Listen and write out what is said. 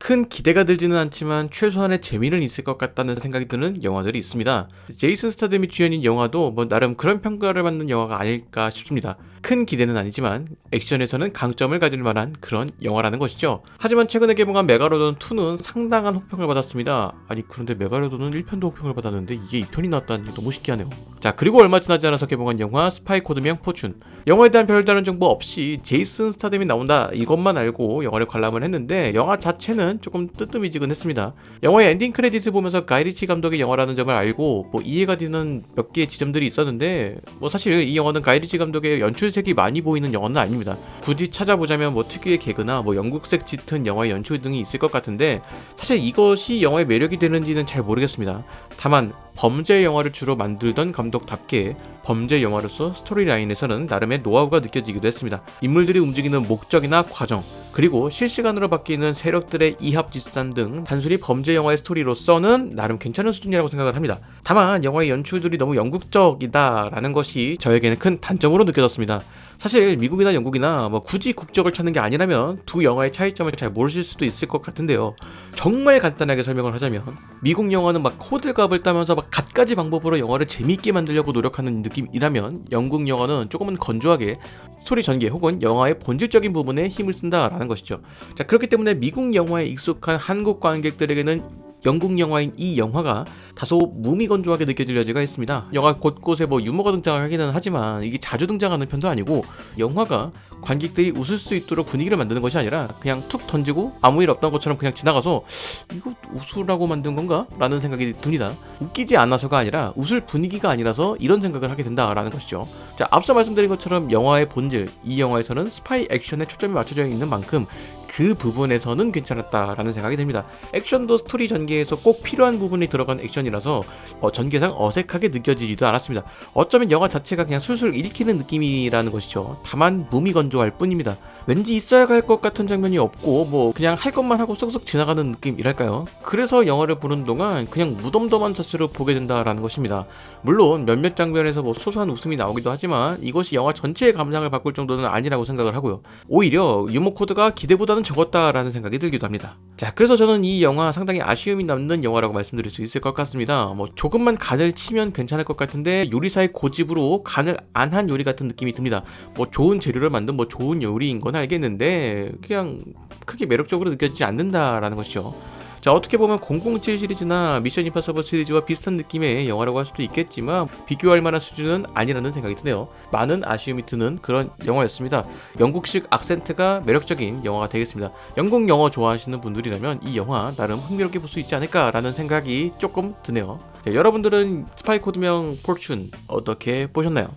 큰 기대가 들지는 않지만 최소한의 재미는 있을 것 같다는 생각이 드는 영화들이 있습니다. 제이슨 스타듬이 주연인 영화도 뭐 나름 그런 평가를 받는 영화가 아닐까 싶습니다. 큰 기대는 아니지만 액션에서는 강점을 가질 만한 그런 영화라는 것이죠. 하지만 최근에 개봉한 메가로돈 2는 상당한 호평을 받았습니다. 아니 그런데 메가로돈은 1편도 호평을 받았는데 이게 2편이 나왔다는 게 너무 신기하네요. 자, 그리고 얼마 지나지 않아서 개봉한 영화 스파이 코드명 포춘. 영화에 대한 별다른 정보 없이 제이슨 스타듬이 나온다 이것만 알고 영화를 관람을 했는데 영화 자체는 조금 뜨뜻미지근했습니다. 영화의 엔딩 크레딧을 보면서 가이리치 감독의 영화라는 점을 알고 뭐 이해가 되는 몇 개의 지점들이 있었는데 뭐 사실 이 영화는 가이리치 감독의 연출색이 많이 보이는 영화는 아닙니다. 굳이 찾아보자면 뭐 특유의 개그나 뭐 영국색 짙은 영화의 연출 등이 있을 것 같은데 사실 이것이 영화의 매력이 되는지는 잘 모르겠습니다. 다만 범죄 영화를 주로 만들던 감독답게 범죄 영화로서 스토리라인에서는 나름의 노하우가 느껴지기도 했습니다. 인물들이 움직이는 목적이나 과정, 그리고 실시간으로 바뀌는 세력들의 이합집산 등 단순히 범죄 영화의 스토리로서는 나름 괜찮은 수준이라고 생각을 합니다. 다만 영화의 연출들이 너무 영국적이다라는 것이 저에게는 큰 단점으로 느껴졌습니다. 사실 미국이나 영국이나 뭐 굳이 국적을 찾는 게 아니라면 두 영화의 차이점을 잘 모르실 수도 있을 것 같은데요. 정말 간단하게 설명을 하자면 미국 영화는 막 호들갑을 따면서 막 갖가지 방법으로 영화를 재미있게 만들려고 노력하는 느낌이라면 영국 영화는 조금은 건조하게 스토리 전개 혹은 영화의 본질적인 부분에 힘을 쓴다라는 것이죠. 자, 그렇기 때문에 미국 영화에 익숙한 한국 관객들에게는 영국 영화인 이 영화가 다소 무미건조하게 느껴질 여지가 있습니다. 영화 곳곳에 뭐 유머가 등장하기는 하지만 이게 자주 등장하는 편도 아니고 영화가 관객들이 웃을 수 있도록 분위기를 만드는 것이 아니라 그냥 툭 던지고 아무 일 없던 것처럼 그냥 지나가서 이거 웃으라고 만든 건가? 라는 생각이 듭니다. 웃기지 않아서가 아니라 웃을 분위기가 아니라서 이런 생각을 하게 된다라는 것이죠. 자, 앞서 말씀드린 것처럼 영화의 본질, 이 영화에서는 스파이 액션에 초점이 맞춰져 있는 만큼 그 부분에서는 괜찮았다라는 생각이 듭니다. 액션도 스토리 전개에서 꼭 필요한 부분이 들어간 액션이라서 전개상 어색하게 느껴지지도 않았습니다. 어쩌면 영화 자체가 그냥 술술 읽히는 느낌이라는 것이죠. 다만 무미건조할 뿐입니다. 왠지 있어야 할 것 같은 장면이 없고 뭐 그냥 할 것만 하고 쓱쓱 지나가는 느낌이랄까요. 그래서 영화를 보는 동안 그냥 무덤덤한 자세로 보게 된다라는 것입니다. 물론 몇몇 장면에서 뭐 소소한 웃음이 나오기도 하지만 이것이 영화 전체의 감상을 바꿀 정도는 아니라고 생각을 하고요. 오히려 유머 코드가 기대보다는 적었다라는 생각이 들기도 합니다. 자, 그래서 저는 이 영화 상당히 아쉬움이 남는 영화라고 말씀드릴 수 있을 것 같습니다. 뭐 조금만 간을 치면 괜찮을 것 같은데 요리사의 고집으로 간을 안 한 요리 같은 느낌이 듭니다. 뭐 좋은 재료를 만든 뭐 좋은 요리인 건 알겠는데 그냥 크게 매력적으로 느껴지지 않는다라는 것이죠. 자, 어떻게 보면 007 시리즈나 미션 임파서블 시리즈와 비슷한 느낌의 영화라고 할 수도 있겠지만 비교할 만한 수준은 아니라는 생각이 드네요. 많은 아쉬움이 드는 그런 영화였습니다. 영국식 악센트가 매력적인 영화가 되겠습니다. 영국 영화 좋아하시는 분들이라면 이 영화 나름 흥미롭게 볼 수 있지 않을까라는 생각이 조금 드네요. 자, 여러분들은 스파이 코드명 포춘 어떻게 보셨나요?